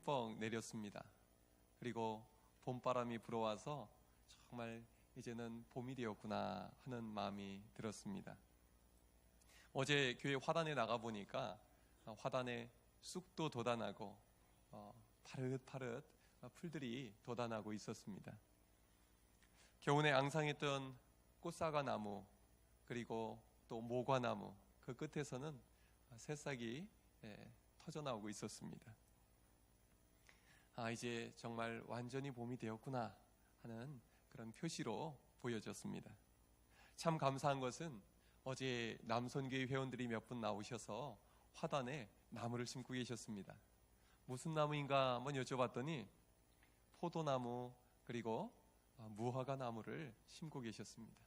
흠뻑 내렸습니다. 그리고 봄바람이 불어와서 정말 이제는 봄이 되었구나 하는 마음이 들었습니다. 어제 교회 화단에 나가보니까 화단에 쑥도 돋아나고 파릇파릇 풀들이 돋아나고 있었습니다. 겨우내 앙상했던 꽃사과나무 그리고 또 모과나무 그 끝에서는 새싹이 터져나오고 있었습니다. 이제 정말 완전히 봄이 되었구나 하는 그런 표시로 보여졌습니다. 참 감사한 것은 어제 남선교회 회원들이 몇 분 나오셔서 화단에 나무를 심고 계셨습니다. 무슨 나무인가 한번 여쭤봤더니 포도나무 그리고 무화과 나무를 심고 계셨습니다.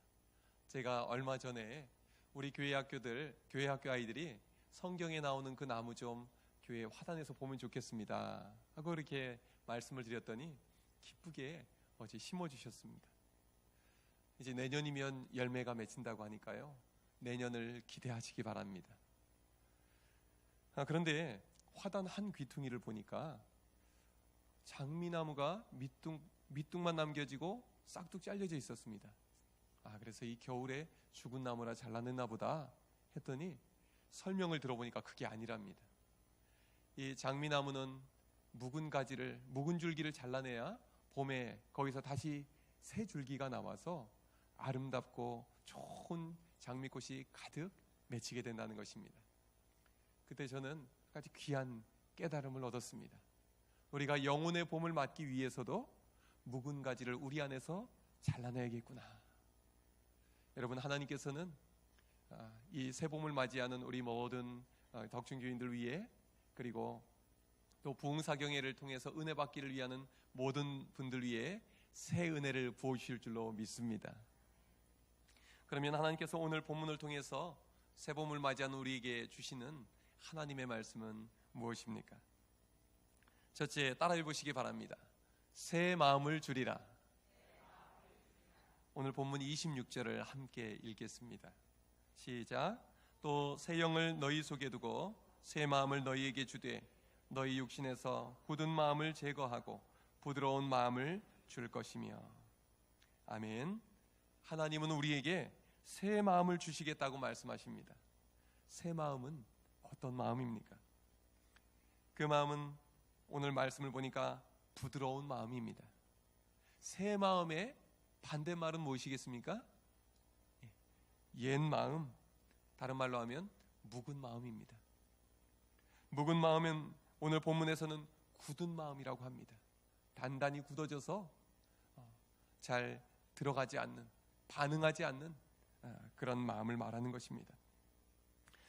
제가 얼마 전에 우리 교회 학교 아이들이 성경에 나오는 그 나무 좀 교회 화단에서 보면 좋겠습니다 하고 이렇게 말씀을 드렸더니 기쁘게 어제 심어주셨습니다. 이제 내년이면 열매가 맺힌다고 하니까요, 내년을 기대하시기 바랍니다. 그런데 화단 한 귀퉁이를 보니까 장미나무가 밑둥만 남겨지고 싹둑 잘려져 있었습니다. 그래서 이 겨울에 죽은 나무라 잘라냈나 보다 했더니 설명을 들어보니까 그게 아니랍니다. 이 장미나무는 묵은 줄기를 잘라내야 봄에 거기서 다시 새 줄기가 나와서 아름답고 좋은 장미꽃이 가득 맺히게 된다는 것입니다. 그때 저는 아주 귀한 깨달음을 얻었습니다. 우리가 영혼의 봄을 맞기 위해서도 묵은 가지를 우리 안에서 잘라내야겠구나. 여러분, 하나님께서는 이 새 봄을 맞이하는 우리 모든 덕중교인들 위해, 그리고 또 부흥사경회를 통해서 은혜 받기를 위하는 모든 분들 위해 새 은혜를 부어주실 줄로 믿습니다. 그러면 하나님께서 오늘 본문을 통해서 새 봄을 맞이하는 우리에게 주시는 하나님의 말씀은 무엇입니까? 첫째, 따라 읽으시기 바랍니다. 새 마음을 주리라. 오늘 본문 26절을 함께 읽겠습니다. 시작. 또 새 영을 너희 속에 두고 새 마음을 너희에게 주되 너희 육신에서 굳은 마음을 제거하고 부드러운 마음을 줄 것이며. 아멘. 하나님은 우리에게 새 마음을 주시겠다고 말씀하십니다. 새 마음은 어떤 마음입니까? 그 마음은 오늘 말씀을 보니까 부드러운 마음입니다. 새 마음의 반대말은 무엇이겠습니까? 옛 마음, 다른 말로 하면 묵은 마음입니다. 묵은 마음은 오늘 본문에서는 굳은 마음이라고 합니다. 단단히 굳어져서 잘 들어가지 않는, 반응하지 않는 그런 마음을 말하는 것입니다.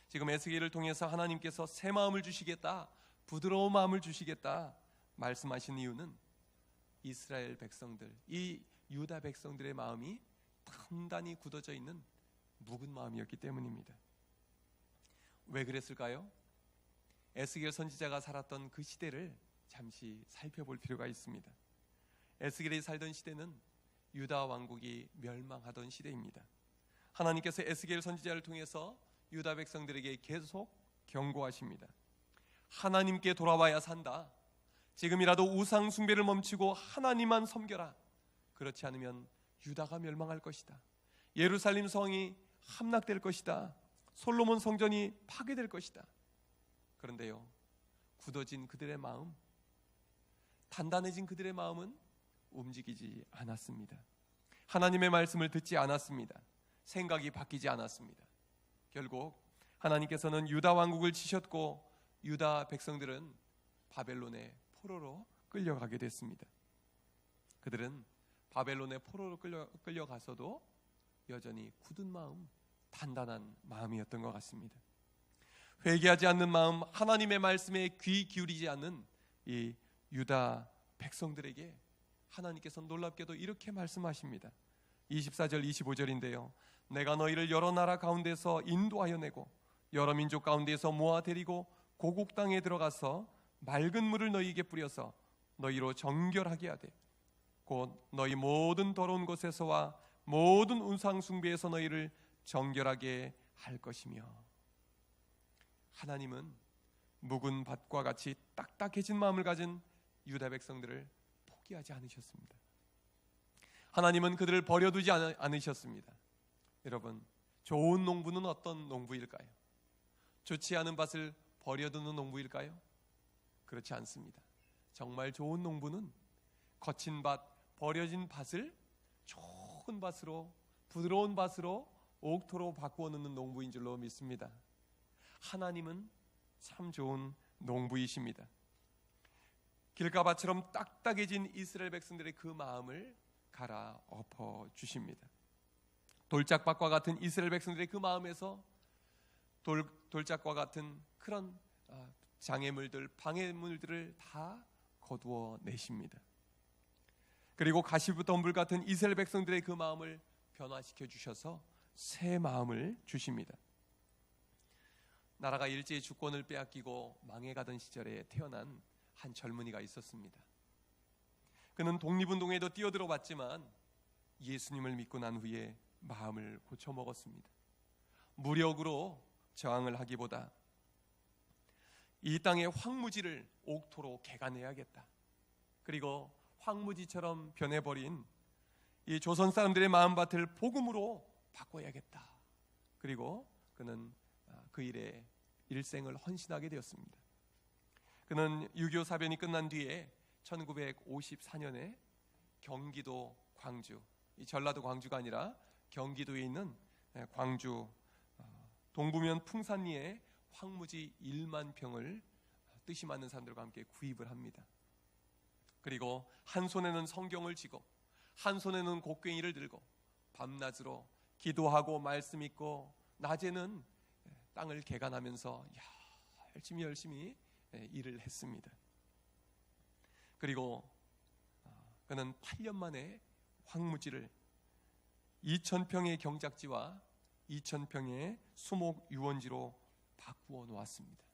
지금 에스겔을 통해서 하나님께서 새 마음을 주시겠다, 부드러운 마음을 주시겠다 말씀하신 이유는 이스라엘 백성들, 이 유다 백성들의 마음이 단단히 굳어져 있는 묵은 마음이었기 때문입니다. 왜 그랬을까요? 에스겔 선지자가 살았던 그 시대를 잠시 살펴볼 필요가 있습니다. 에스겔이 살던 시대는 유다 왕국이 멸망하던 시대입니다. 하나님께서 에스겔 선지자를 통해서 유다 백성들에게 계속 경고하십니다. 하나님께 돌아와야 산다. 지금이라도 우상 숭배를 멈추고 하나님만 섬겨라. 그렇지 않으면 유다가 멸망할 것이다. 예루살렘 성이 함락될 것이다. 솔로몬 성전이 파괴될 것이다. 그런데요, 굳어진 그들의 마음, 단단해진 그들의 마음은 움직이지 않았습니다. 하나님의 말씀을 듣지 않았습니다. 생각이 바뀌지 않았습니다. 결국 하나님께서는 유다 왕국을 치셨고 유다 백성들은 바벨론의 포로로 끌려가게 됐습니다. 그들은 바벨론의 포로로 끌려가서도 여전히 굳은 마음, 단단한 마음이었던 것 같습니다. 회개하지 않는 마음, 하나님의 말씀에 귀 기울이지 않는 이 유다 백성들에게 하나님께서 놀랍게도 이렇게 말씀하십니다. 24절 25절인데요. 내가 너희를 여러 나라 가운데서 인도하여 내고 여러 민족 가운데서 모아 데리고 고국 땅에 들어가서 맑은 물을 너희에게 뿌려서 너희로 정결하게 하되 곧 너희 모든 더러운 곳에서와 모든 우상 숭배에서 너희를 정결하게 할 것이며. 하나님은 묵은 밭과 같이 딱딱해진 마음을 가진 유다 백성들을 포기하지 않으셨습니다. 하나님은 그들을 버려두지 않으셨습니다. 여러분, 좋은 농부는 어떤 농부일까요? 좋지 않은 밭을 버려두는 농부일까요? 그렇지 않습니다. 정말 좋은 농부는 거친 밭, 버려진 밭을 좋은 밭으로, 부드러운 밭으로, 옥토로 바꾸어 놓는 농부인 줄로 믿습니다. 하나님은 참 좋은 농부이십니다. 길가밭처럼 딱딱해진 이스라엘 백성들의 그 마음을 갈아엎어 주십니다. 돌짝밭과 같은 이스라엘 백성들의 그 마음에서 돌짝과 같은 그런 장애물들, 방해물들을 다 거두어 내십니다. 그리고 가시덤불 같은 이스라엘 백성들의 그 마음을 변화시켜 주셔서 새 마음을 주십니다. 나라가 일제히 주권을 빼앗기고 망해가던 시절에 태어난 한 젊은이가 있었습니다. 그는 독립운동에도 뛰어들어 봤지만 예수님을 믿고 난 후에 마음을 고쳐먹었습니다. 무력으로 저항을 하기보다 이 땅의 황무지를 옥토로 개간해야겠다. 그리고 황무지처럼 변해버린 이 조선 사람들의 마음밭을 복음으로 바꿔야겠다. 그리고 그는 그 일에 일생을 헌신하게 되었습니다. 그는 6.25 사변이 끝난 뒤에 1954년에 경기도 광주, 이 전라도 광주가 아니라 경기도에 있는 광주 동부면 풍산리에 황무지 1만 평을 뜻이 맞는 사람들과 함께 구입을 합니다. 그리고 한 손에는 성경을 쥐고 한 손에는 곡괭이를 들고 밤낮으로 기도하고 말씀 읽고 낮에는 땅을 개간하면서 열심히 일을 했습니다. 그리고 그는 8년 만에 황무지를 2,000평의 경작지와 2,000평의 수목 유원지로 바꾸어 놓았습니다.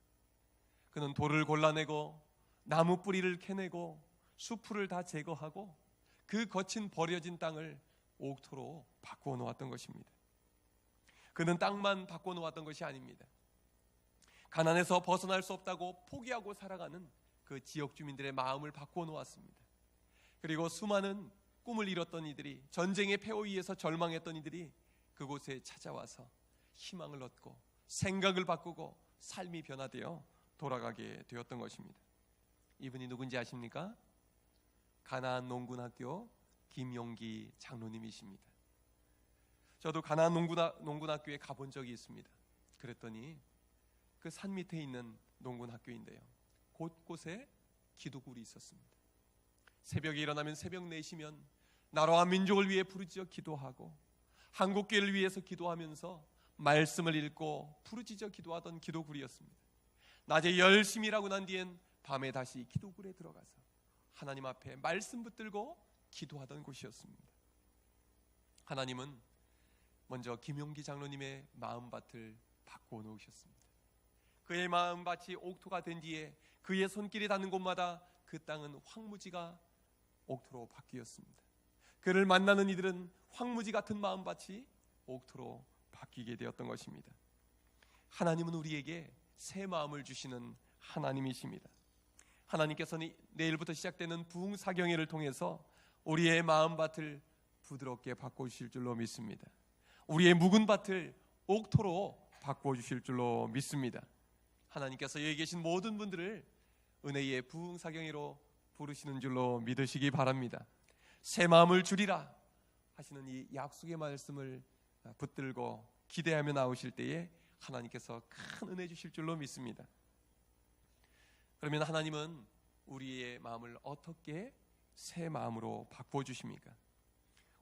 그는 돌을 골라내고 나무 뿌리를 캐내고 수풀을 다 제거하고 그 거친 버려진 땅을 옥토로 바꾸어 놓았던 것입니다. 그는 땅만 바꾸어 놓았던 것이 아닙니다. 가난에서 벗어날 수 없다고 포기하고 살아가는 그 지역 주민들의 마음을 바꾸어 놓았습니다. 그리고 수많은 꿈을 이뤘던 이들이, 전쟁의 폐허 위에서 절망했던 이들이 그곳에 찾아와서 희망을 얻고 생각을 바꾸고 삶이 변화되어 돌아가게 되었던 것입니다. 이분이 누군지 아십니까? 가나안 농군학교 김용기 장로님이십니다. 저도 가나안 농군학교에 가본 적이 있습니다. 그랬더니 그 산 밑에 있는 농군학교인데요, 곳곳에 기도굴이 있었습니다. 새벽에 일어나면 새벽 4시면 나라와 민족을 위해 부르짖어 기도하고 한국교회를 위해서 기도하면서 말씀을 읽고 부르짖어 기도하던 기도굴이었습니다. 낮에 열심히 일하고 난 뒤엔 밤에 다시 기도굴에 들어가서 하나님 앞에 말씀 붙들고 기도하던 곳이었습니다. 하나님은 먼저 김용기 장로님의 마음밭을 바꾸어 놓으셨습니다. 그의 마음밭이 옥토가 된 뒤에 그의 손길이 닿는 곳마다 그 땅은 황무지가 옥토로 바뀌었습니다. 그를 만나는 이들은 황무지 같은 마음밭이 옥토로 바뀌게 되었던 것입니다. 하나님은 우리에게 새 마음을 주시는 하나님이십니다. 하나님께서는 내일부터 시작되는 부흥사경회를 통해서 우리의 마음밭을 부드럽게 바꿔주실 줄로 믿습니다. 우리의 묵은 밭을 옥토로 바꿔주실 줄로 믿습니다. 하나님께서 여기 계신 모든 분들을 은혜의 부흥사경회로 부르시는 줄로 믿으시기 바랍니다. 새 마음을 주리라 하시는 이 약속의 말씀을 붙들고 기대하며 나오실 때에 하나님께서 큰 은혜 주실 줄로 믿습니다. 그러면 하나님은 우리의 마음을 어떻게 새 마음으로 바꿔주십니까?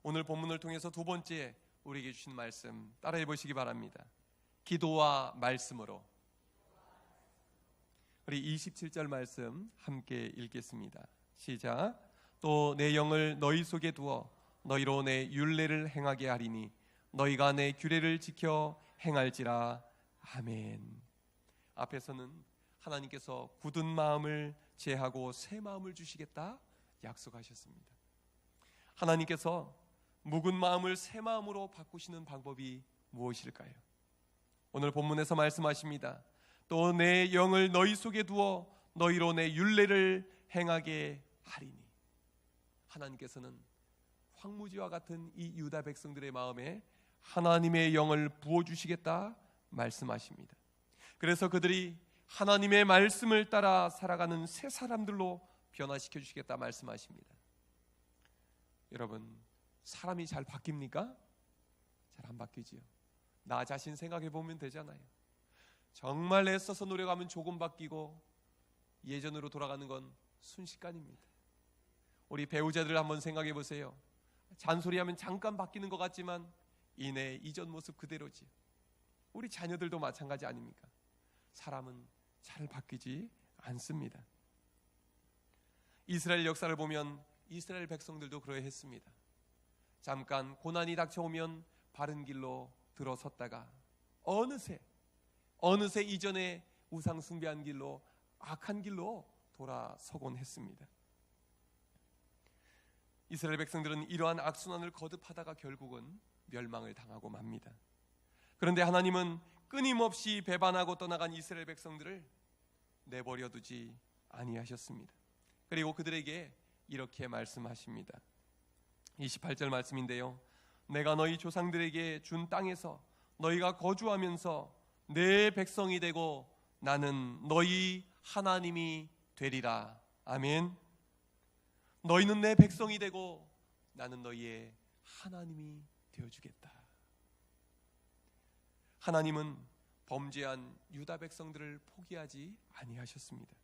오늘 본문을 통해서 두 번째 우리에게 주신 말씀 따라해 보시기 바랍니다. 기도와 말씀으로. 우리 27절 말씀 함께 읽겠습니다. 시작. 또 내 영을 너희 속에 두어 너희로 내 율례를 행하게 하리니 너희가 내 규례를 지켜 행할지라. 아멘. 앞에서는 하나님께서 굳은 마음을 제하고 새 마음을 주시겠다 약속하셨습니다. 하나님께서 묵은 마음을 새 마음으로 바꾸시는 방법이 무엇일까요? 오늘 본문에서 말씀하십니다. 또 내 영을 너희 속에 두어 너희로 내 율례를 행하게 하리니. 하나님께서는 황무지와 같은 이 유다 백성들의 마음에 하나님의 영을 부어주시겠다 말씀하십니다. 그래서 그들이 하나님의 말씀을 따라 살아가는 새 사람들로 변화시켜 주시겠다 말씀하십니다. 여러분, 사람이 잘 바뀝니까? 잘 안 바뀌지요. 나 자신 생각해 보면 되잖아요. 정말 애써서 노력하면 조금 바뀌고 예전으로 돌아가는 건 순식간입니다. 우리 배우자들 한번 생각해 보세요. 잔소리하면 잠깐 바뀌는 것 같지만 이내 이전 모습 그대로지. 우리 자녀들도 마찬가지 아닙니까? 사람은 잘 바뀌지 않습니다. 이스라엘 역사를 보면 이스라엘 백성들도 그러했습니다. 잠깐 고난이 닥쳐오면 바른 길로 들어섰다가 어느새 이전에 우상 숭배한 길로, 악한 길로 돌아서곤 했습니다. 이스라엘 백성들은 이러한 악순환을 거듭하다가 결국은 멸망을 당하고 맙니다. 그런데 하나님은 끊임없이 배반하고 떠나간 이스라엘 백성들을 내버려 두지 아니하셨습니다. 그리고 그들에게 이렇게 말씀하십니다. 28절 말씀인데요, 내가 너희 조상들에게 준 땅에서 너희가 거주하면서 내 백성이 되고 나는 너희 하나님이 되리라. 아멘. 너희는 내 백성이 되고 나는 너희의 하나님이 되어주겠다. 하나님은 범죄한 유다 백성들을 포기하지 아니하셨습니다.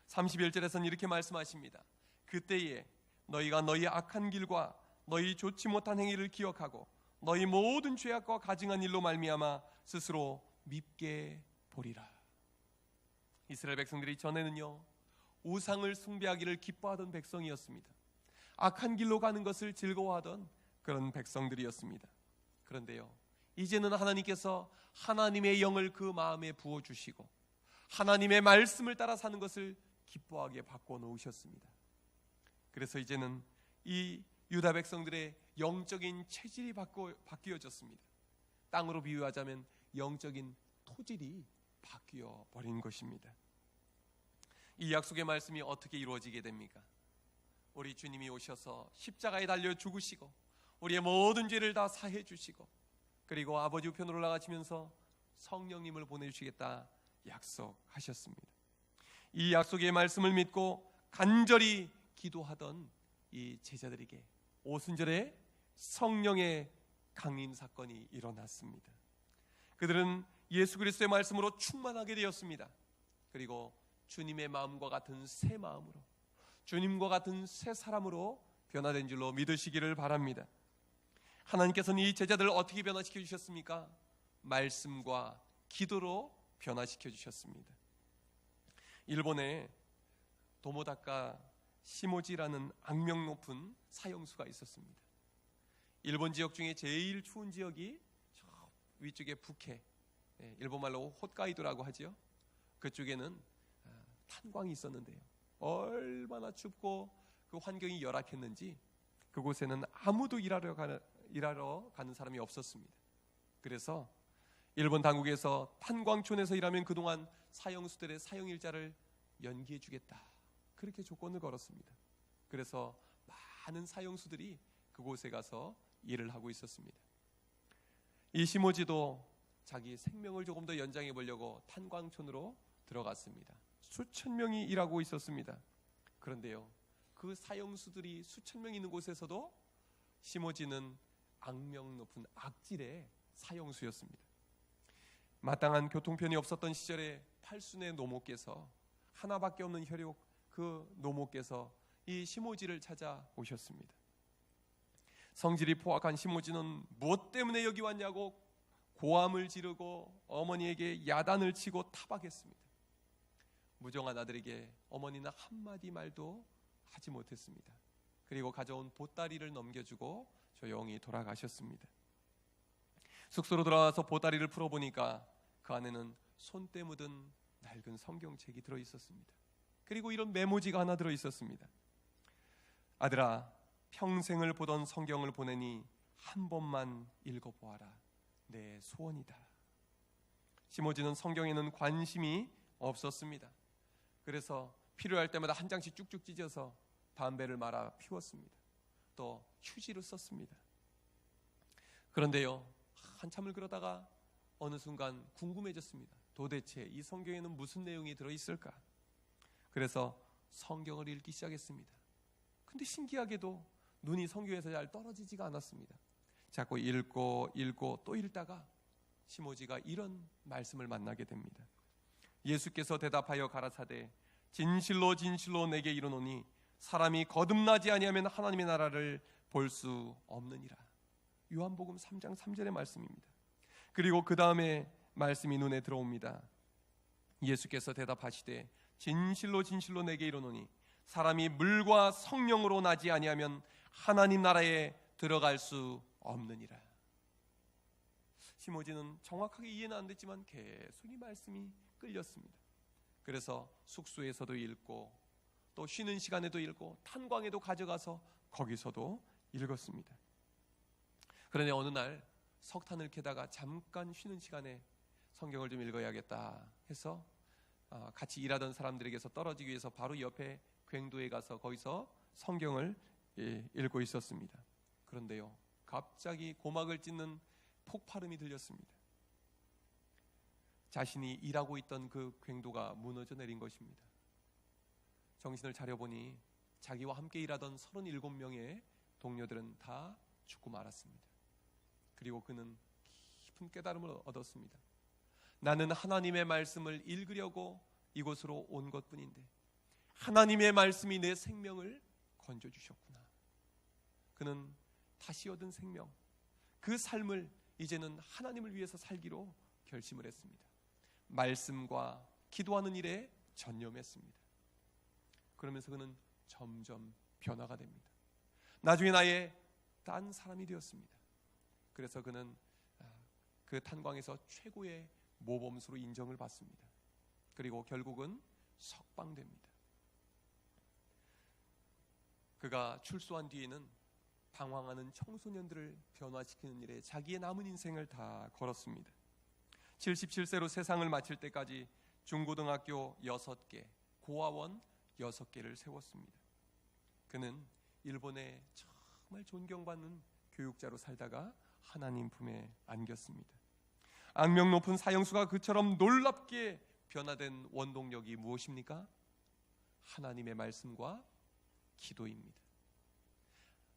31절에서는 이렇게 말씀하십니다. 그때에 너희가 너희 악한 길과 너희 좋지 못한 행위를 기억하고 너희 모든 죄악과 가증한 일로 말미암아 스스로 밉게 보리라. 이스라엘 백성들이 전에는요, 우상을 숭배하기를 기뻐하던 백성이었습니다. 악한 길로 가는 것을 즐거워하던 그런 백성들이었습니다. 그런데요, 이제는 하나님께서 하나님의 영을 그 마음에 부어주시고 하나님의 말씀을 따라 사는 것을 기뻐하게 바꿔놓으셨습니다. 그래서 이제는 이 유다 백성들의 영적인 체질이 바뀌어졌습니다. 땅으로 비유하자면 영적인 토질이 바뀌어 버린 것입니다. 이 약속의 말씀이 어떻게 이루어지게 됩니까? 우리 주님이 오셔서 십자가에 달려 죽으시고 우리의 모든 죄를 다 사해 주시고 그리고 아버지 우편으로 올라가시면서 성령님을 보내주시겠다 약속하셨습니다. 이 약속의 말씀을 믿고 간절히 기도하던 이 제자들에게 오순절에 성령의 강림 사건이 일어났습니다. 그들은 예수 그리스도의 말씀으로 충만하게 되었습니다. 그리고 주님의 마음과 같은 새 마음으로, 주님과 같은 새 사람으로 변화된 줄로 믿으시기를 바랍니다. 하나님께서는 이 제자들을 어떻게 변화시켜 주셨습니까? 말씀과 기도로 변화시켜 주셨습니다. 일본에 도모다카 시모지라는 악명 높은 사형수가 있었습니다. 일본 지역 중에 제일 추운 지역이 저 위쪽에 북해, 일본말로 홋카이도라고 하지요. 그쪽에는 탄광이 있었는데요, 얼마나 춥고 그 환경이 열악했는지 그곳에는 아무도 일하러 가는 사람이 없었습니다. 그래서 일본 당국에서 탄광촌에서 일하면 그동안 사형수들의 사형일자를 연기해 주겠다, 그렇게 조건을 걸었습니다. 그래서 많은 사형수들이 그곳에 가서 일을 하고 있었습니다. 이 시모지도 자기 생명을 조금 더 연장해 보려고 탄광촌으로 들어갔습니다. 수천 명이 일하고 있었습니다. 그런데요, 그 사형수들이 수천 명 있는 곳에서도 시모지는 악명 높은 악질의 사형수였습니다. 마땅한 교통편이 없었던 시절에 팔순의 노모께서, 하나밖에 없는 혈육 그 노모께서 이 시모지를 찾아오셨습니다. 성질이 포악한 시모지는 무엇 때문에 여기 왔냐고 고함을 지르고 어머니에게 야단을 치고 타박했습니다. 무정한 아들에게 어머니는 한마디 말도 하지 못했습니다. 그리고 가져온 보따리를 넘겨주고 조용히 돌아가셨습니다. 숙소로 들어와서 보따리를 풀어보니까 그 안에는 손때 묻은 낡은 성경책이 들어있었습니다. 그리고 이런 메모지가 하나 들어있었습니다. 아들아, 평생을 보던 성경을 보내니 한 번만 읽어보아라. 내 소원이다. 시모지는 성경에는 관심이 없었습니다. 그래서 필요할 때마다 한 장씩 쭉쭉 찢어서 담배를 말아 피웠습니다. 또 휴지를 썼습니다. 그런데요, 한참을 그러다가 어느 순간 궁금해졌습니다. 도대체 이 성경에는 무슨 내용이 들어있을까? 그래서 성경을 읽기 시작했습니다. 근데 신기하게도 눈이 성경에서 잘 떨어지지가 않았습니다. 자꾸 읽고 또 읽다가 시모지가 이런 말씀을 만나게 됩니다. 예수께서 대답하여 가라사대 진실로 진실로 내게 이르노니 사람이 거듭나지 아니하면 하나님의 나라를 볼 수 없느니라. 요한복음 3장 3절의 말씀입니다. 그리고 그 다음에 말씀이 눈에 들어옵니다. 예수께서 대답하시되 진실로 진실로 내게 이르노니 사람이 물과 성령으로 나지 아니하면 하나님 나라에 들어갈 수 없느니라. 시모지는 정확하게 이해는 안 됐지만 계속 이 말씀이 끌렸습니다. 그래서 숙소에서도 읽고 또 쉬는 시간에도 읽고 탄광에도 가져가서 거기서도 읽었습니다. 그런데 어느 날 석탄을 캐다가 잠깐 쉬는 시간에 성경을 좀 읽어야겠다 해서 같이 일하던 사람들에게서 떨어지기 위해서 바로 옆에 괭도에 가서 거기서 성경을 읽고 있었습니다. 그런데요, 갑자기 고막을 찢는 폭발음이 들렸습니다. 자신이 일하고 있던 그 괭도가 무너져 내린 것입니다. 정신을 차려보니 자기와 함께 일하던 37명의 동료들은 다 죽고 말았습니다. 그리고 그는 깊은 깨달음을 얻었습니다. 나는 하나님의 말씀을 읽으려고 이곳으로 온 것뿐인데 하나님의 말씀이 내 생명을 건져주셨구나. 그는 다시 얻은 생명, 그 삶을 이제는 하나님을 위해서 살기로 결심을 했습니다. 말씀과 기도하는 일에 전념했습니다. 그러면서 그는 점점 변화가 됩니다. 나중에 나의 딴 사람이 되었습니다. 그래서 그는 그 탄광에서 최고의 모범수로 인정을 받습니다. 그리고 결국은 석방됩니다. 그가 출소한 뒤에는 방황하는 청소년들을 변화시키는 일에 자기의 남은 인생을 다 걸었습니다. 77세로 세상을 마칠 때까지 중고등학교 6개, 고아원 6개를 세웠습니다. 그는 일본의 정말 존경받는 교육자로 살다가 하나님 품에 안겼습니다. 악명 높은 사형수가 그처럼 놀랍게 변화된 원동력이 무엇입니까? 하나님의 말씀과 기도입니다.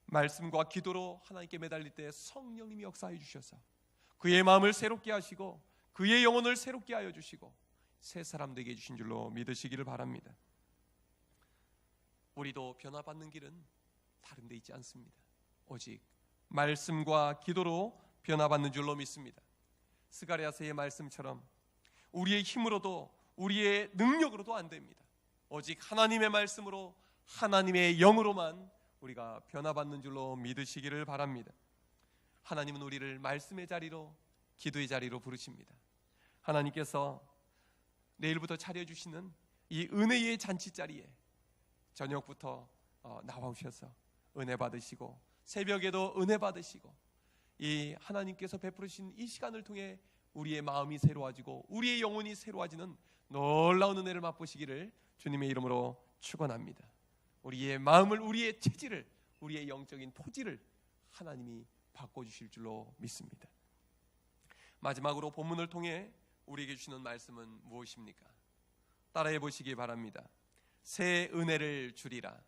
말씀과 기도로 하나님께 매달릴 때 성령님이 역사해 주셔서 그의 마음을 새롭게 하시고 그의 영혼을 새롭게 하여 주시고 새 사람 되게 해주신 줄로 믿으시기를 바랍니다. 우리도 변화받는 길은 다른 데 있지 않습니다. 오직 말씀과 기도로 변화받는 줄로 믿습니다. 스가랴서의 말씀처럼 우리의 힘으로도 우리의 능력으로도 안 됩니다. 오직 하나님의 말씀으로 하나님의 영으로만 우리가 변화받는 줄로 믿으시기를 바랍니다. 하나님은 우리를 말씀의 자리로 기도의 자리로 부르십니다. 하나님께서 내일부터 차려주시는 이 은혜의 잔치자리에 저녁부터 나와오셔서 은혜 받으시고 새벽에도 은혜 받으시고 이 하나님께서 베푸르신 이 시간을 통해 우리의 마음이 새로워지고 우리의 영혼이 새로워지는 놀라운 은혜를 맛보시기를 주님의 이름으로 축원합니다. 우리의 마음을, 우리의 체질을, 우리의 영적인 토지를 하나님이 바꿔주실 줄로 믿습니다. 마지막으로 본문을 통해 우리에게 주시는 말씀은 무엇입니까? 따라해 보시기 바랍니다. 새 은혜를 주리라.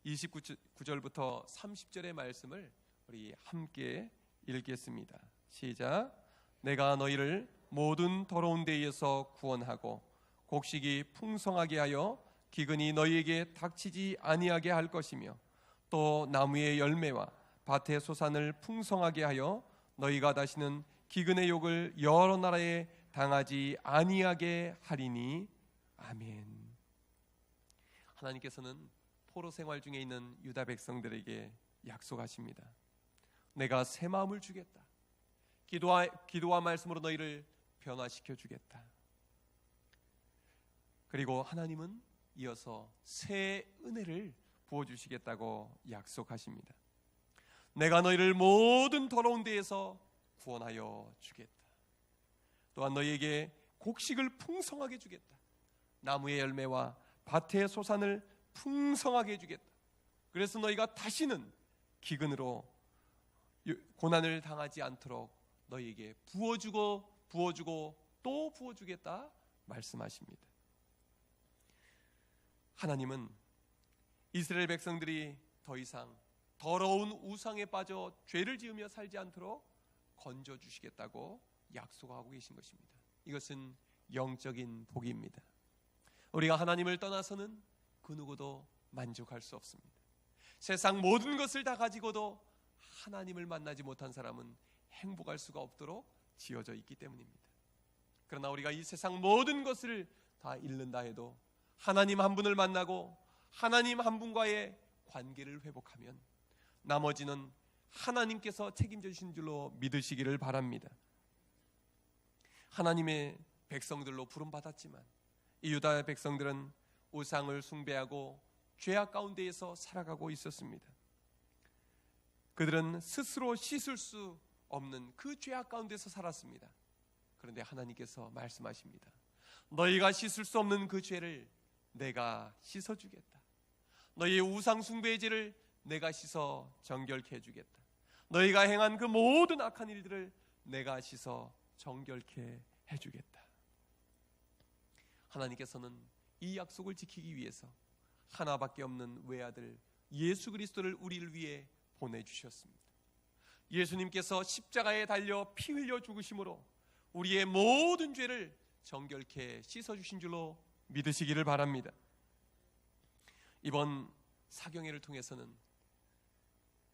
29절부터 30절의 말씀을 우리 함께 읽겠습니다. 시작. 내가 너희를 모든 더러운 데에서 구원하고 곡식이 풍성하게 하여 기근이 너희에게 닥치지 아니하게 할 것이며 또 나무의 열매와 밭의 소산을 풍성하게 하여 너희가 다시는 기근의 욕을 여러 나라에 당하지 아니하게 하리니 아멘. 하나님께서는 포로 생활 중에 있는 유다 백성들에게 약속하십니다. 내가 새 마음을 주겠다. 기도와 말씀으로 너희를 변화시켜 주겠다. 그리고 하나님은 이어서 새 은혜를 부어주시겠다고 약속하십니다. 내가 너희를 모든 더러운 데에서 구원하여 주겠다. 또한 너희에게 곡식을 풍성하게 주겠다. 나무의 열매와 밭의 소산을 풍성하게 해주겠다. 그래서 너희가 다시는 기근으로 고난을 당하지 않도록 너희에게 부어주고 또 부어주겠다 말씀하십니다. 하나님은 이스라엘 백성들이 더 이상 더러운 우상에 빠져 죄를 지으며 살지 않도록 건져주시겠다고 약속하고 계신 것입니다. 이것은 영적인 복입니다. 우리가 하나님을 떠나서는 그 누구도 만족할 수 없습니다. 세상 모든 것을 다 가지고도 하나님을 만나지 못한 사람은 행복할 수가 없도록 지어져 있기 때문입니다. 그러나 우리가 이 세상 모든 것을 다 잃는다 해도 하나님 한 분을 만나고 하나님 한 분과의 관계를 회복하면 나머지는 하나님께서 책임져 주신 줄로 믿으시기를 바랍니다. 하나님의 백성들로 부름받았지만 이 유다의 백성들은 우상을 숭배하고 죄악 가운데에서 살아가고 있었습니다. 그들은 스스로 씻을 수 없는 그 죄악 가운데서 살았습니다. 그런데 하나님께서 말씀하십니다. 너희가 씻을 수 없는 그 죄를 내가 씻어주겠다. 너희의 우상 숭배의 죄를 내가 씻어 정결케 해주겠다. 너희가 행한 그 모든 악한 일들을 내가 씻어 정결케 해주겠다. 하나님께서는 이 약속을 지키기 위해서 하나밖에 없는 외아들 예수 그리스도를 우리를 위해 보내주셨습니다. 예수님께서 십자가에 달려 피 흘려 죽으심으로 우리의 모든 죄를 정결케 씻어주신 줄로 믿으시기를 바랍니다. 이번 사경회를 통해서는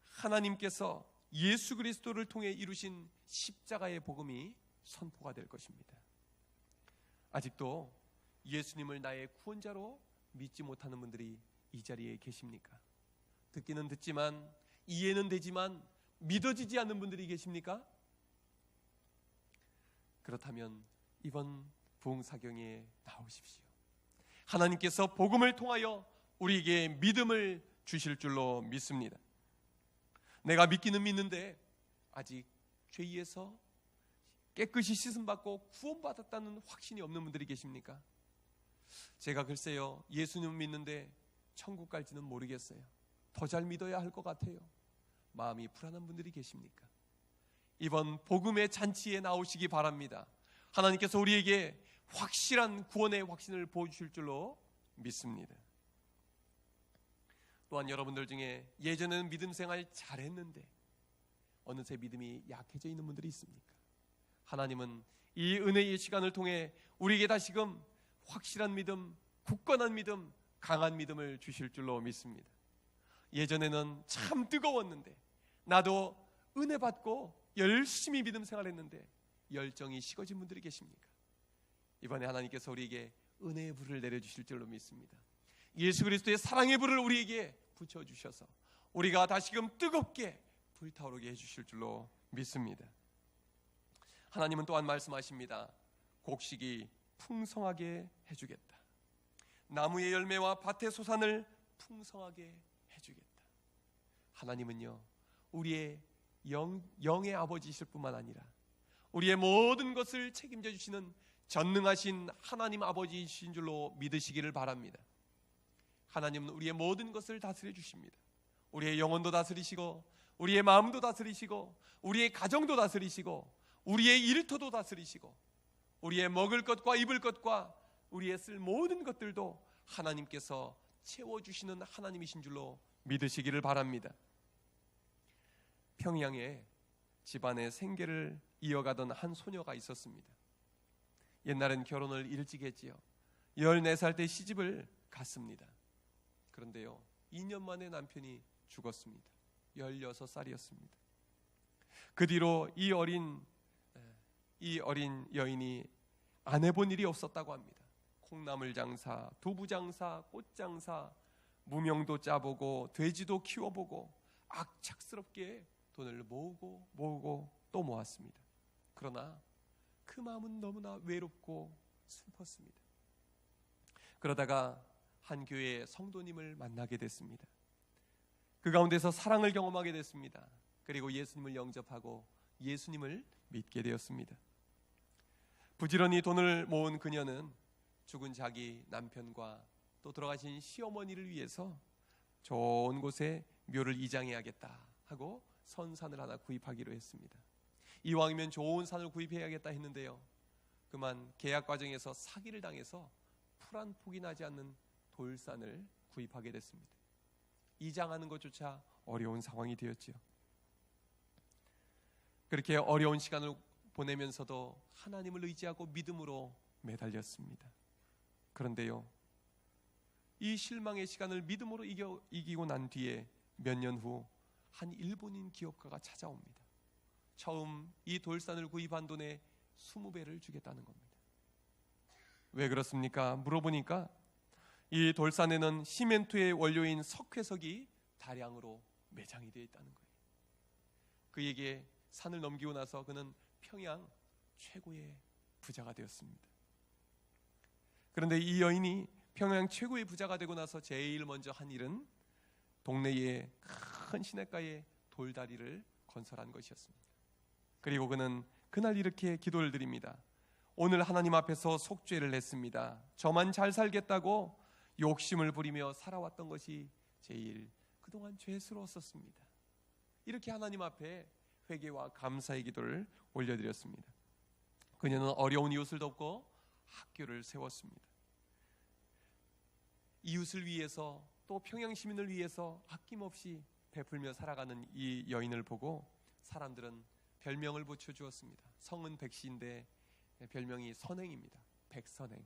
하나님께서 예수 그리스도를 통해 이루신 십자가의 복음이 선포가 될 것입니다. 아직도 예수님을 나의 구원자로 믿지 못하는 분들이 이 자리에 계십니까? 듣기는 듣지만 이해는 되지만 믿어지지 않는 분들이 계십니까? 그렇다면 이번 부흥사경에 나오십시오. 하나님께서 복음을 통하여 우리에게 믿음을 주실 줄로 믿습니다. 내가 믿기는 믿는데 아직 죄에서 깨끗이 씻음받고 구원받았다는 확신이 없는 분들이 계십니까? 제가 글쎄요, 예수님 믿는데 천국 갈지는 모르겠어요. 더 잘 믿어야 할 것 같아요. 마음이 불안한 분들이 계십니까? 이번 복음의 잔치에 나오시기 바랍니다. 하나님께서 우리에게 확실한 구원의 확신을 보여주실 줄로 믿습니다. 또한 여러분들 중에 예전에는 믿음 생활 잘했는데 어느새 믿음이 약해져 있는 분들이 있습니까? 하나님은 이 은혜의 시간을 통해 우리에게 다시금 확실한 믿음, 굳건한 믿음, 강한 믿음을 주실 줄로 믿습니다. 예전에는 참 뜨거웠는데 나도 은혜 받고 열심히 믿음 생활했는데 열정이 식어진 분들이 계십니까? 이번에 하나님께서 우리에게 은혜의 불을 내려주실 줄로 믿습니다. 예수 그리스도의 사랑의 불을 우리에게 붙여주셔서 우리가 다시금 뜨겁게 불타오르게 해주실 줄로 믿습니다. 하나님은 또한 말씀하십니다. 곡식이 풍성하게 해주겠다. 나무의 열매와 밭의 소산을 풍성하게 해주겠다. 하나님은요, 우리의 영의 아버지이실 뿐만 아니라 우리의 모든 것을 책임져 주시는 전능하신 하나님 아버지이신 줄로 믿으시기를 바랍니다. 하나님은 우리의 모든 것을 다스려 주십니다. 우리의 영혼도 다스리시고 우리의 마음도 다스리시고 우리의 가정도 다스리시고 우리의 일터도 다스리시고 우리의 먹을 것과 입을 것과 우리의 쓸 모든 것들도 하나님께서 채워주시는 하나님이신 줄로 믿으시기를 바랍니다. 평양에 집안의 생계를 이어가던 한 소녀가 있었습니다. 옛날엔 결혼을 일찍 했지요. 14살 때 시집을 갔습니다. 그런데요, 2년 만에 남편이 죽었습니다. 16살이었습니다. 그 뒤로 이 어린 여인이 안 해본 일이 없었다고 합니다. 콩나물 장사, 두부 장사, 꽃 장사, 무명도 짜보고 돼지도 키워보고 악착스럽게 돈을 모으고 또 모았습니다. 그러나 그 마음은 너무나 외롭고 슬펐습니다. 그러다가 한 교회의 성도님을 만나게 됐습니다. 그 가운데서 사랑을 경험하게 됐습니다. 그리고 예수님을 영접하고 예수님을 믿게 되었습니다. 부지런히 돈을 모은 그녀는 죽은 자기 남편과 또 돌아가신 시어머니를 위해서 좋은 곳에 묘를 이장해야겠다 하고 선산을 하나 구입하기로 했습니다. 이왕이면 좋은 산을 구입해야겠다 했는데요, 그만 계약 과정에서 사기를 당해서 풀 한 폭이 나지 않는 돌산을 구입하게 됐습니다. 이장하는 것조차 어려운 상황이 되었지요. 그렇게 어려운 시간을 보내면서도 하나님을 의지하고 믿음으로 매달렸습니다. 그런데요, 이 실망의 시간을 믿음으로 이기고 난 뒤에 몇 년 후 한 일본인 기업가가 찾아옵니다. 처음 이 돌산을 구입한 돈의 20배를 주겠다는 겁니다. 왜 그렇습니까? 물어보니까 이 돌산에는 시멘트의 원료인 석회석이 다량으로 매장이 되어 있다는 거예요. 그에게 산을 넘기고 나서 그는 평양 최고의 부자가 되었습니다. 그런데 이 여인이 평양 최고의 부자가 되고 나서 제일 먼저 한 일은 동네의 큰 시냇가에 돌다리를 건설한 것이었습니다. 그리고 그는 그날 이렇게 기도를 드립니다. 오늘 하나님 앞에서 속죄를 했습니다. 저만 잘 살겠다고 욕심을 부리며 살아왔던 것이 제일 그동안 죄스러웠었습니다. 이렇게 하나님 앞에 회개와 감사의 기도를 올려드렸습니다. 그녀는 어려운 이웃을 돕고 학교를 세웠습니다. 이웃을 위해서 또 평양 시민을 위해서 아낌없이 베풀며 살아가는 이 여인을 보고 사람들은 별명을 붙여주었습니다. 성은 백시인데 별명이 선행입니다. 백선행.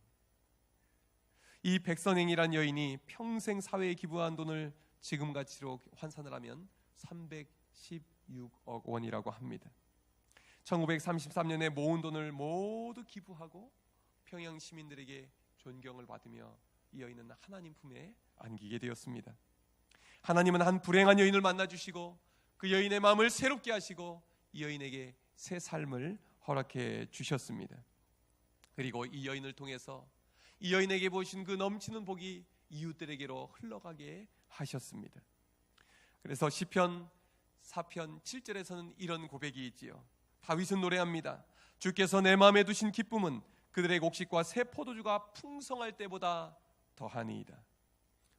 이 백선행이란 여인이 평생 사회에 기부한 돈을 지금 가치로 환산을 하면 316억 원이라고 합니다. 1933년에 모은 돈을 모두 기부하고 평양 시민들에게 존경을 받으며 이 여인은 하나님 품에 안기게 되었습니다. 하나님은 한 불행한 여인을 만나주시고 그 여인의 마음을 새롭게 하시고 이 여인에게 새 삶을 허락해 주셨습니다. 그리고 이 여인을 통해서 이 여인에게 보신 그 넘치는 복이 이웃들에게로 흘러가게 하셨습니다. 그래서 시편 4편 7절에서는 이런 고백이 있지요. 다윗은 노래합니다. 주께서 내 마음에 두신 기쁨은 그들의 곡식과 새 포도주가 풍성할 때보다 더하니이다.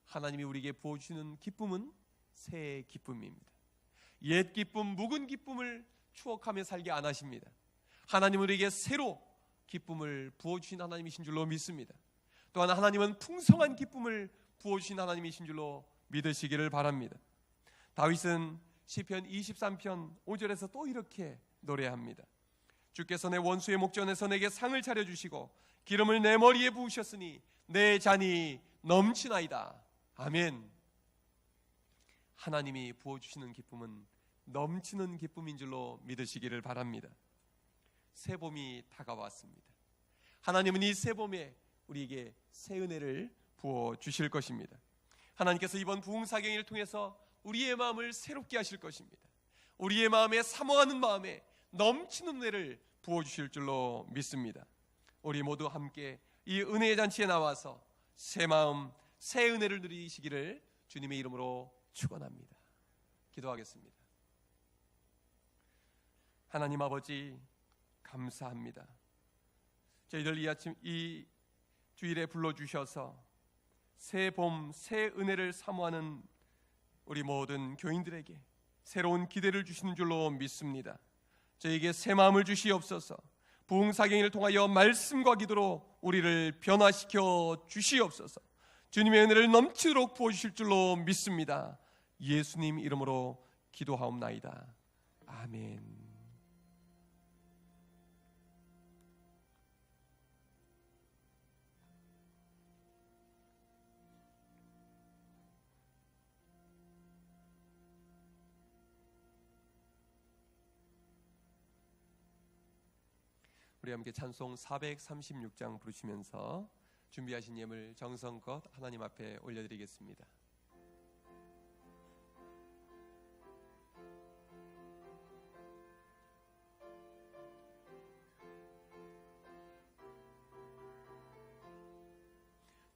하나님이 우리에게 부어주시는 기쁨은 새 기쁨입니다. 옛 기쁨, 묵은 기쁨을 추억하며 살게 안 하십니다. 하나님은 우리에게 새로 기쁨을 부어주신 하나님이신 줄로 믿습니다. 또한 하나님은 풍성한 기쁨을 부어주신 하나님이신 줄로 믿으시기를 바랍니다. 다윗은 시편 23편 5절에서 또 이렇게 노래합니다. 주께서 내 원수의 목전에서 내게 상을 차려주시고 기름을 내 머리에 부으셨으니 내 잔이 넘치나이다. 아멘. 하나님이 부어주시는 기쁨은 넘치는 기쁨인 줄로 믿으시기를 바랍니다. 새 봄이 다가왔습니다. 하나님은 이 새 봄에 우리에게 새 은혜를 부어주실 것입니다. 하나님께서 이번 부흥사경을 통해서 우리의 마음을 새롭게 하실 것입니다. 우리의 마음에 사모하는 마음에 넘치는 은혜를 부어주실 줄로 믿습니다. 우리 모두 함께 이 은혜의 잔치에 나와서 새 마음, 새 은혜를 누리시기를 주님의 이름으로 축원합니다. 기도하겠습니다. 하나님 아버지, 감사합니다. 저희들 이 아침 이 주일에 불러주셔서 새 봄, 새 은혜를 사모하는 우리 모든 교인들에게 새로운 기대를 주시는 줄로 믿습니다. 저에게 새 마음을 주시옵소서. 부흥사경을 통하여 말씀과 기도로 우리를 변화시켜 주시옵소서. 주님의 은혜를 넘치도록 부어주실 줄로 믿습니다. 예수님 이름으로 기도하옵나이다. 아멘. 우리 함께 찬송 436장 부르시면서 준비하신 예물 정성껏 하나님 앞에 올려드리겠습니다.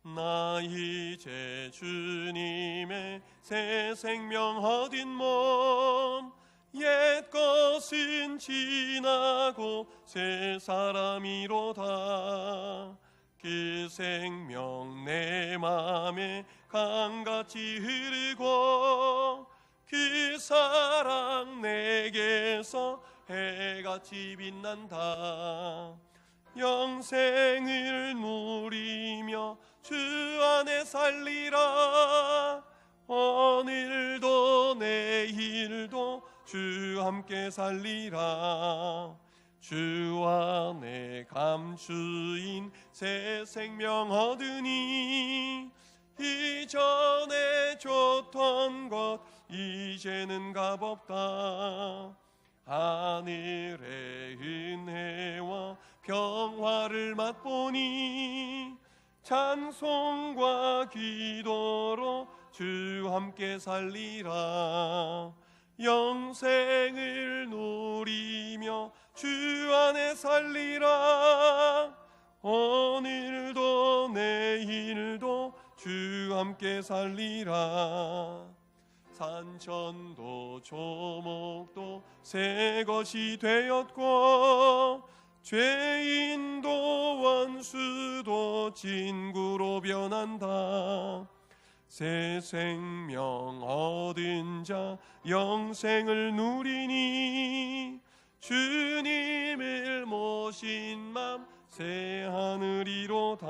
나 이제 주님의 새 생명 얻은 몸 옛 것은 지나고 새 사람이로다. 그 생명 내 맘에 강같이 흐르고 그 사랑 내게서 해같이 빛난다. 영생을 누리며 주 안에 살리라. 오늘도 내일도 주 함께 살리라. 주 안에 감추인 새 생명 얻으니 이전에 좋던 것 이제는 값없다. 하늘의 은혜와 평화를 맛보니 찬송과 기도로 주 함께 살리라. 영생을 누리며 주 안에 살리라. 오늘도 내일도 주 함께 살리라. 산천도 조목도 새 것이 되었고 죄인도 원수도 친구로 변한다. 새 생명 얻은 자 영생을 누리니 주님을 모신 맘 새 하늘이로다.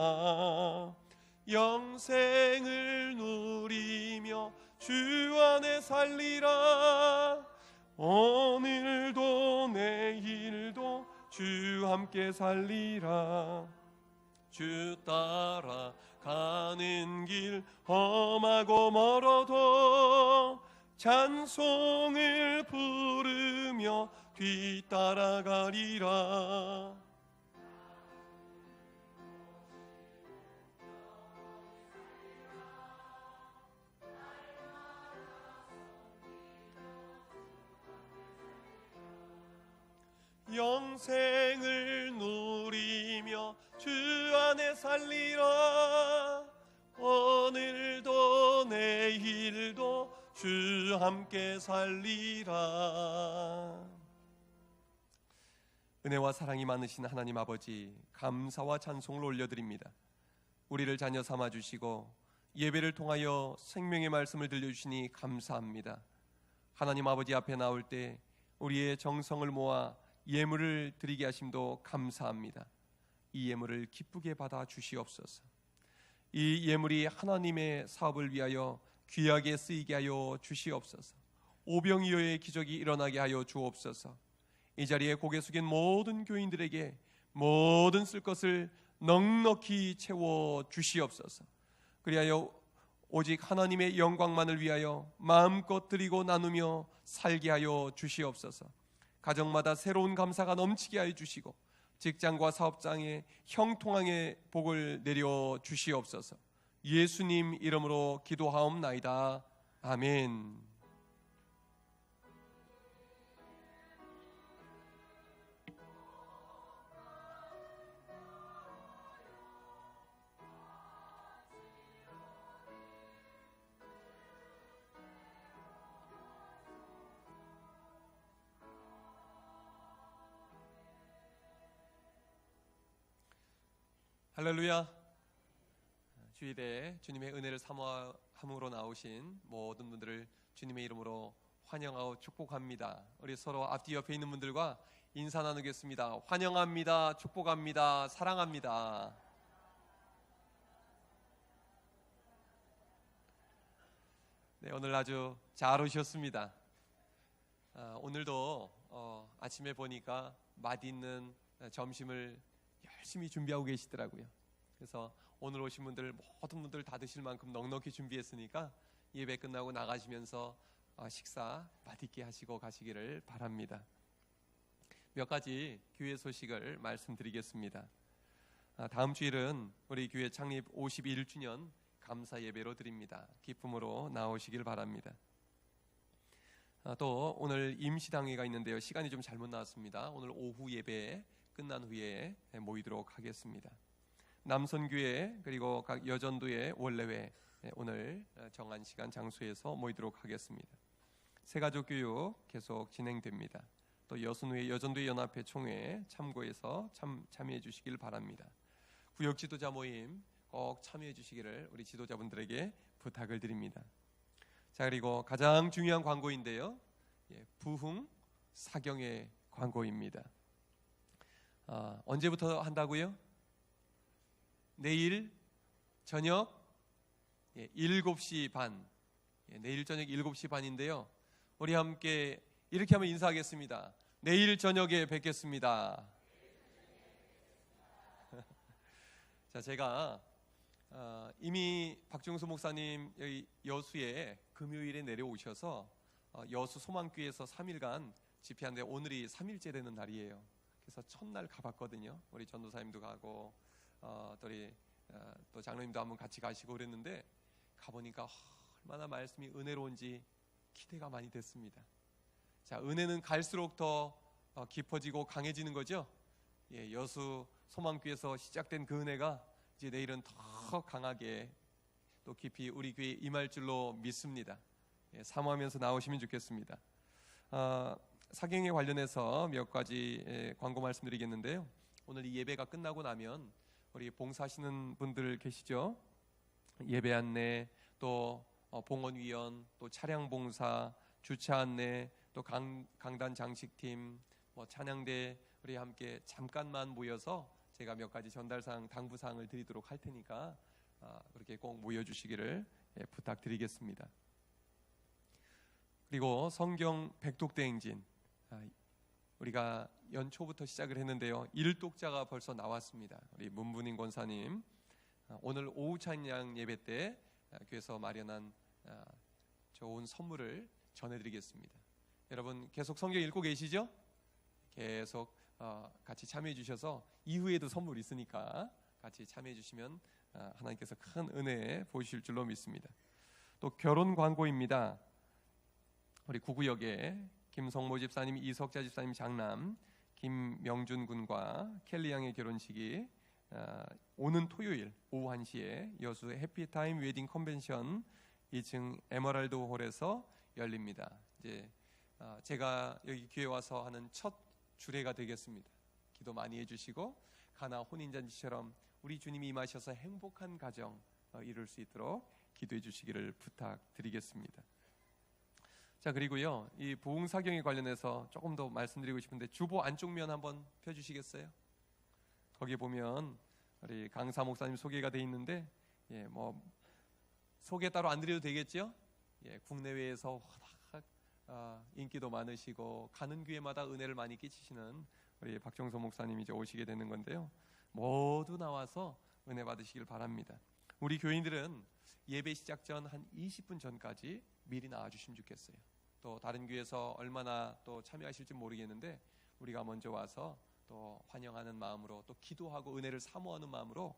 영생을 누리며 주 안에 살리라. 오늘도 내일도 주 함께 살리라. 주 따라 가는 길 험하고 멀어도 찬송을 부르며 뒤따라가리라. 영생을 누리며 주 안에 살리라. 오늘도 내일도 주 함께 살리라. 은혜와 사랑이 많으신 하나님 아버지, 감사와 찬송을 올려드립니다. 우리를 자녀 삼아주시고 예배를 통하여 생명의 말씀을 들려주시니 감사합니다. 하나님 아버지 앞에 나올 때 우리의 정성을 모아 예물을 드리게 하심도 감사합니다. 이 예물을 기쁘게 받아 주시옵소서. 이 예물이 하나님의 사업을 위하여 귀하게 쓰이게 하여 주시옵소서. 오병이어의 기적이 일어나게 하여 주옵소서. 이 자리에 고개 숙인 모든 교인들에게 모든 쓸 것을 넉넉히 채워 주시옵소서. 그리하여 오직 하나님의 영광만을 위하여 마음껏 드리고 나누며 살게 하여 주시옵소서. 가정마다 새로운 감사가 넘치게 하여 주시고 직장과 사업장에 형통함의 복을 내려 주시옵소서. 예수님 이름으로 기도하옵나이다. 아멘. 할렐루야. 주일에 주님의 은혜를 사모함으로 나오신 모든 분들을 주님의 이름으로 환영하고 축복합니다. 우리 서로 앞뒤 옆에 있는 분들과 인사 나누겠습니다. 환영합니다. 축복합니다. 사랑합니다. 네, 오늘 아주 잘 오셨습니다. 오늘도 아침에 보니까 맛있는 점심을 열심히 준비하고 계시더라고요. 그래서 오늘 오신 분들 모든 분들 다 드실 만큼 넉넉히 준비했으니까 예배 끝나고 나가시면서 식사 맛있게 하시고 가시기를 바랍니다. 몇 가지 교회 소식을 말씀드리겠습니다. 다음 주일은 우리 교회 창립 51주년 감사 예배로 드립니다. 기쁨으로 나오시길 바랍니다. 또 오늘 임시당회가 있는데요. 시간이 좀 잘못 나왔습니다. 오늘 오후 예배 끝난 후에 모이도록 하겠습니다. 남선교회 그리고 각 여전도의 원래회 오늘 정한 시간 장소에서 모이도록 하겠습니다. 새가족교육 계속 진행됩니다. 또 여순회 여전도의 연합회 총회 참고해서 참여해 주시길 바랍니다. 구역 지도자 모임 꼭 참여해 주시기를 우리 지도자분들에게 부탁을 드립니다. 자, 그리고 가장 중요한 광고인데요, 부흥 사경회 광고입니다. 언제부터 한다고요? 내일 저녁 7시 반. 내일 저녁 7시 반인데요, 우리 함께 이렇게 한번 인사하겠습니다. 내일 저녁에 뵙겠습니다. 자, 제가 이미 박중수 목사님 여기 여수에 금요일에 내려오셔서 여수 소망교회에서 3일간 집회하는데 오늘이 3일째 되는 날이에요. 그래서 첫날 가봤거든요. 우리 전도사님도 가고 또 장로님도 한번 같이 가시고 그랬는데, 가보니까 얼마나 말씀이 은혜로운지 기대가 많이 됐습니다. 자, 은혜는 갈수록 더 깊어지고 강해지는 거죠. 여수 소망교회에서 시작된 그 은혜가 이제 내일은 더 강하게 또 깊이 우리 교회에 임할 줄로 믿습니다. 사모하면서 나오시면 좋겠습니다. 사경에 관련해서 몇 가지 광고 말씀드리겠는데요, 오늘 이 예배가 끝나고 나면 우리 봉사하시는 분들 계시죠? 예배 안내, 또 봉헌위원, 또 차량 봉사, 주차 안내, 또 강단 장식팀, 찬양대, 우리 함께 잠깐만 모여서 제가 몇 가지 전달사항, 당부사항을 드리도록 할 테니까 그렇게 꼭 모여주시기를 부탁드리겠습니다. 그리고 성경 백독대행진, 우리가 연초부터 시작을 했는데요, 일독자가 벌써 나왔습니다. 우리 문분인 권사님, 오늘 오후 찬양 예배 때 교회에서 마련한 좋은 선물을 전해드리겠습니다. 여러분 계속 성경 읽고 계시죠? 계속 같이 참여해 주셔서 이후에도 선물 있으니까 같이 참여해 주시면 하나님께서 큰 은혜 보실 줄로 믿습니다. 또 결혼 광고입니다. 우리 구구역에 김성모 집사님, 이석자 집사님 장남 김명준 군과 켈리 양의 결혼식이 오는 토요일 오후 1시에 여수 해피타임 웨딩 컨벤션 2층 에메랄드 홀에서 열립니다. 이제 제가 여기 교회 와서 하는 첫 주례가 되겠습니다. 기도 많이 해주시고 가나 혼인잔치처럼 우리 주님이 임하셔서 행복한 가정 이룰 수 있도록 기도해 주시기를 부탁드리겠습니다. 자, 그리고요, 이 부흥사경에 관련해서 조금 더 말씀드리고 싶은데, 주보 안쪽 면 한번 펴주시겠어요? 거기 보면 우리 강사 목사님 소개가 돼 있는데, 소개 따로 안 드려도 되겠죠? 국내외에서 인기도 많으시고 가는 교회마다 은혜를 많이 끼치시는 우리 박정서 목사님이 이제 오시게 되는 건데요, 모두 나와서 은혜 받으시길 바랍니다. 우리 교인들은 예배 시작 전 한 20분 전까지 미리 나와주시면 좋겠어요. 또 다른 교회에서 얼마나 또 참여하실지 모르겠는데, 우리가 먼저 와서 또 환영하는 마음으로, 또 기도하고 은혜를 사모하는 마음으로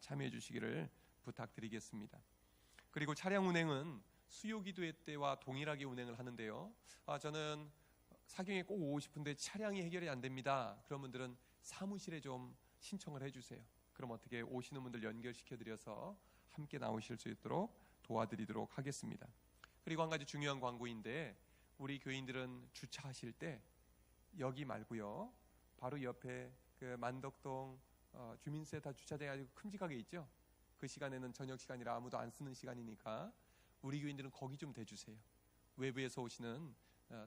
참여해 주시기를 부탁드리겠습니다. 그리고 차량 운행은 수요 기도회 때와 동일하게 운행을 하는데요, 저는 사경에 꼭 오고 싶은데 차량이 해결이 안 됩니다. 그런 분들은 사무실에 좀 신청을 해주세요. 그럼 어떻게 오시는 분들 연결시켜 드려서 함께 나오실 수 있도록 도와드리도록 하겠습니다. 그리고 한 가지 중요한 광고인데, 우리 교인들은 주차하실 때 여기 말고요, 바로 옆에 그 만덕동 주민센터 주차장이 아주 큼직하게 있죠. 그 시간에는 저녁 시간이라 아무도 안 쓰는 시간이니까 우리 교인들은 거기 좀 대주세요. 외부에서 오시는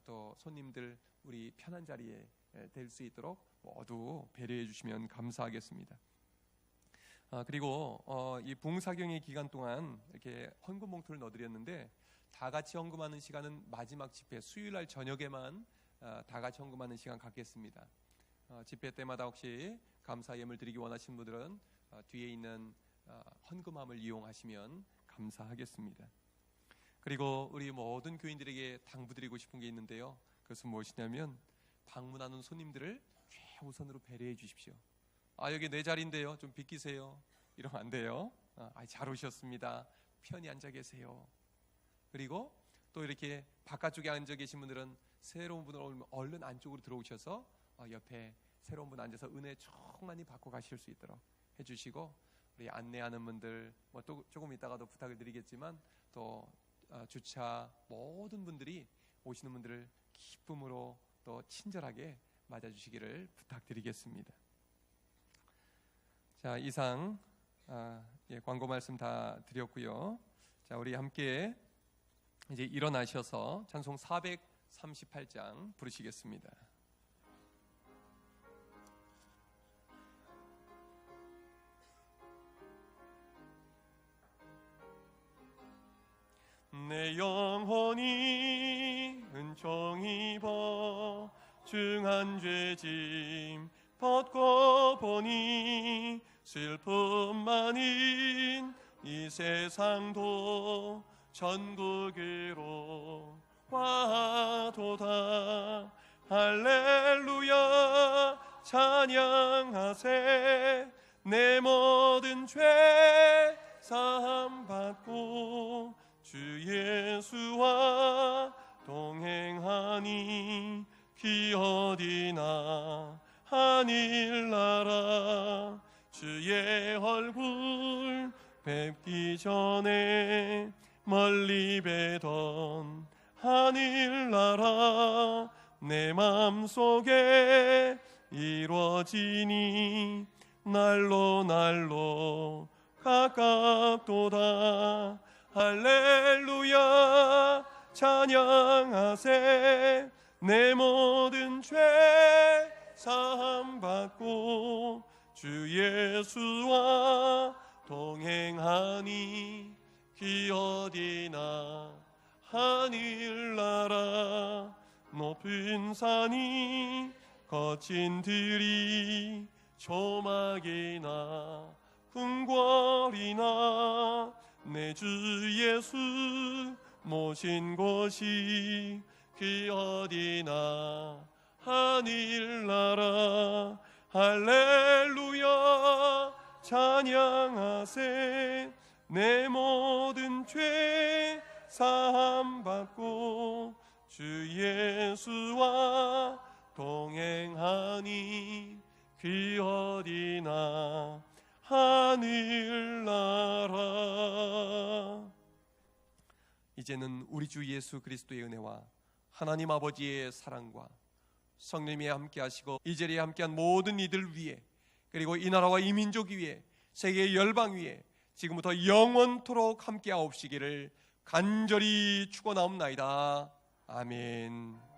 또 손님들 우리 편한 자리에 될 수 있도록 모두 배려해 주시면 감사하겠습니다. 그리고 이 부흥사경의 기간 동안 이렇게 헌금 봉투를 넣어드렸는데, 다 같이 헌금하는 시간은 마지막 집회 수요일날 저녁에만 다 같이 헌금하는 시간 갖겠습니다. 집회 때마다 혹시 감사 예물 드리기 원하시는 분들은 뒤에 있는 헌금함을 이용하시면 감사하겠습니다. 그리고 우리 모든 교인들에게 당부드리고 싶은 게 있는데요, 그것은 무엇이냐면 방문하는 손님들을 최우선으로 배려해 주십시오. 여기 내 자리인데요, 좀 비키세요, 이러면 안 돼요. 잘 오셨습니다, 편히 앉아 계세요. 그리고 또 이렇게 바깥쪽에 앉아 계신 분들은 새로운 분을 오면 얼른 안쪽으로 들어오셔서 옆에 새로운 분 앉아서 은혜 충만히 받고 가실 수 있도록 해주시고, 우리 안내하는 분들 또 조금 이따가도 부탁을 드리겠지만, 또 주차 모든 분들이 오시는 분들을 기쁨으로 또 친절하게 맞아주시기를 부탁드리겠습니다. 자, 이상 광고 말씀 다 드렸고요. 자, 우리 함께 이제 일어나셔서 찬송 438장 부르시겠습니다. 내 영혼이 은총 입어 중한 죄짐 벗고 보니 슬픔만인 이 세상도 천국으로 와도다. 할렐루야 찬양하세. 내 모든 죄 사함 받고 주 예수와 동행하니 기어디나 하늘나라. 주의 얼굴 뵙기 전에 멀리 뵈던 하늘나라 내 맘속에 이루어지니 날로 날로 가깝도다. 할렐루야 찬양하세. 내 모든 죄 사함 받고 주 예수와 동행하니 기어디나 하늘나라. 높은 산이 거친 들이 조막이나 궁궐이나 내 주 예수 모신 곳이 기어디나 하늘나라. 할렐루야 찬양하세. 내 모든 죄 사함 받고 주 예수와 동행하니 기어디나 하늘나라. 이제는 우리 주 예수 그리스도의 은혜와 하나님 아버지의 사랑과 성령님이 함께 하시고 이 자리에 함께한 모든 이들 위에, 그리고 이 나라와 이 민족 위에, 세계 열방 위에 지금부터 영원토록 함께 하옵시기를 간절히 축원하옵나이다. 아멘.